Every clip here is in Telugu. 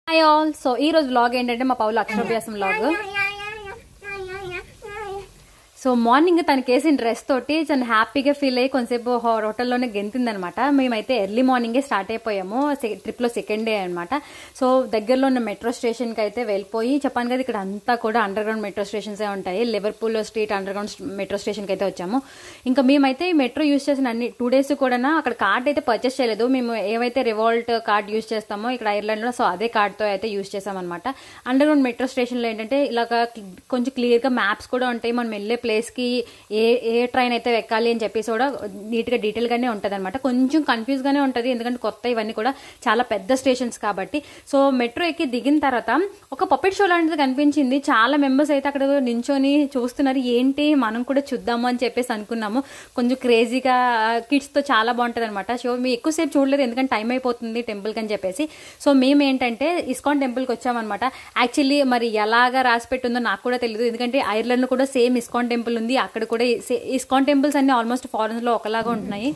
Hi all. సో ఈ రోజు వ్లాగ్ ఏంటంటే మా పౌలు అక్షరాభ్యాసం వ్లాగ్. సో మార్నింగ్ తనకి వేసిన డ్రెస్ తోటి తను హ్యాపీగా ఫీల్ అయ్యి కొంచెంసేపు హోటల్లోనే గెంతిందనమాట. మేమైతే ఎర్లీ మార్నింగే స్టార్ట్ అయిపోయాము. ట్రిప్లో సెకండ్ డే అనమాట. సో దగ్గరలో ఉన్న మెట్రో స్టేషన్కి అయితే వెళ్ళిపోయి, చెప్పాను కదా ఇక్కడ అంతా కూడా అండర్ గ్రౌండ్ మెట్రో స్టేషన్సే ఉంటాయి. Liverpool street under ground metro స్టేషన్కి అయితే వచ్చాము. ఇంకా మేమైతే మెట్రో యూజ్ చేసిన అన్ని 2 days కూడా అక్కడ కార్డ్ అయితే పర్చేస్ చేయలేదు. మేము ఏవైతే రివాల్ట్ కార్డ్ యూజ్ చేస్తామో ఇక్కడ ఐర్లాండ్లో, సో అదే కార్డ్తో అయితే యూజ్ చేసామన్నమాట. అండర్ గ్రౌండ్ మెట్రో స్టేషన్లో ఏంటంటే ఇలాగ కొంచెం క్లియర్గా మ్యాప్స్ కూడా ఉంటాయి. మనం వెళ్ళే ప్లేస్కి ఏ ట్రైన్ అయితే ఎక్కాలి అని చెప్పేసి కూడా నీట్గా డీటెయిల్గానే ఉంటుంది అనమాట. కొంచెం కన్ఫ్యూజ్గానే ఉంటుంది ఎందుకంటే కొత్త ఇవన్నీ కూడా చాలా పెద్ద స్టేషన్స్ కాబట్టి. సో మెట్రో ఎక్కి దిగిన తర్వాత ఒక పప్పెట్ షో లాంటిది కనిపించింది. చాలా మెంబర్స్ అయితే అక్కడ నించొని చూస్తున్నారు. ఏంటి మనం కూడా చూద్దాము అని చెప్పేసి అనుకున్నాము. కొంచెం క్రేజీగా కిడ్స్తో చాలా బాగుంటుంది అనమాట. షో మేము ఎక్కువసేపు చూడలేదు ఎందుకంటే టైం అయిపోతుంది టెంపుల్కి అని చెప్పేసి. సో మేము ఏంటంటే ఇస్కాన్ టెంపుల్కి వచ్చామన్నమాట. యాక్చువల్లీ మరి ఎలాగా రాసి పెట్టిందో నాకు కూడా తెలియదు ఎందుకంటే ఐర్లాండ్లో కూడా సేమ్ ఇస్కాన్ టెంపుల్ ఉంది. అక్కడ కూడా ఇస్కాన్ టెంపుల్స్ అన్ని ఆల్మోస్ట్ ఫారెన్ లో ఒకలాగా ఉంటున్నాయి.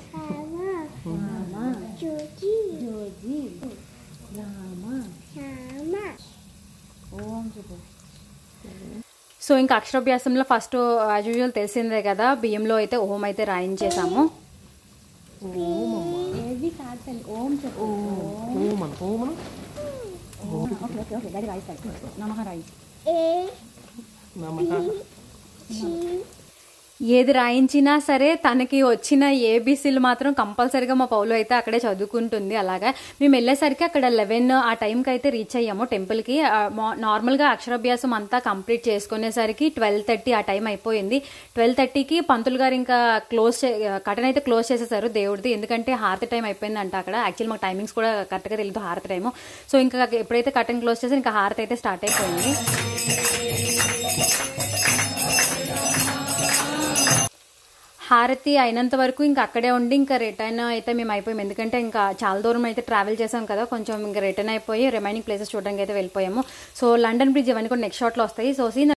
సో ఇంకా అక్షరాభ్యాసంలో ఫస్ట్ యాజ్ యూజువల్ తెలిసిందే కదా, బియ్యంలో అయితే ఓం అయితే రాయించేసాము. ఏది రాయించినా సరే తనకి వచ్చిన ఏబీసీలు మాత్రం కంపల్సరీగా మా పౌలు అయితే అక్కడే చదువుకుంటుంది. అలాగా మేము వెళ్ళేసరికి అక్కడ 11 ఆ టైంకి అయితే రీచ్ అయ్యాము టెంపుల్కి. నార్మల్గా అక్షరాభ్యాసం అంతా కంప్లీట్ చేసుకునేసరికి 12:30 ఆ టైం అయిపోయింది. 12:30కి పంతులు గారు ఇంకా కటన్ అయితే క్లోజ్ చేసేసారు దేవుడిది, ఎందుకంటే హారతి టైం అయిపోయిందంట అక్కడ. యాక్చువల్లీ మాకు టైమింగ్స్ కూడా కరెక్ట్గా తెలియదు హారతి టైము. సో ఇంకా ఎప్పుడైతే కటన్ క్లోజ్ చేసి ఇంకా హారతి అయితే స్టార్ట్ అయిపోయింది. హారతి అయినంత వరకు ఇంకా అక్కడే ఉండి ఇంకా రిటర్న్ అయితే మేము అయిపోయాము. ఎందుకంటే ఇంకా చాలా దూరం అయితే ట్రావెల్ చేసాం కదా, కొంచెం ఇంకా రిటర్న్ అయిపోయి రిమైనింగ్ ప్లేసెస్ చూడడానికి అయితే వెళ్ళిపోయాము. సో లండన్ బ్రిడ్జ్ ఇవన్నీ కూడా నెక్స్ట్ షాట్లో వస్తాయి. So scene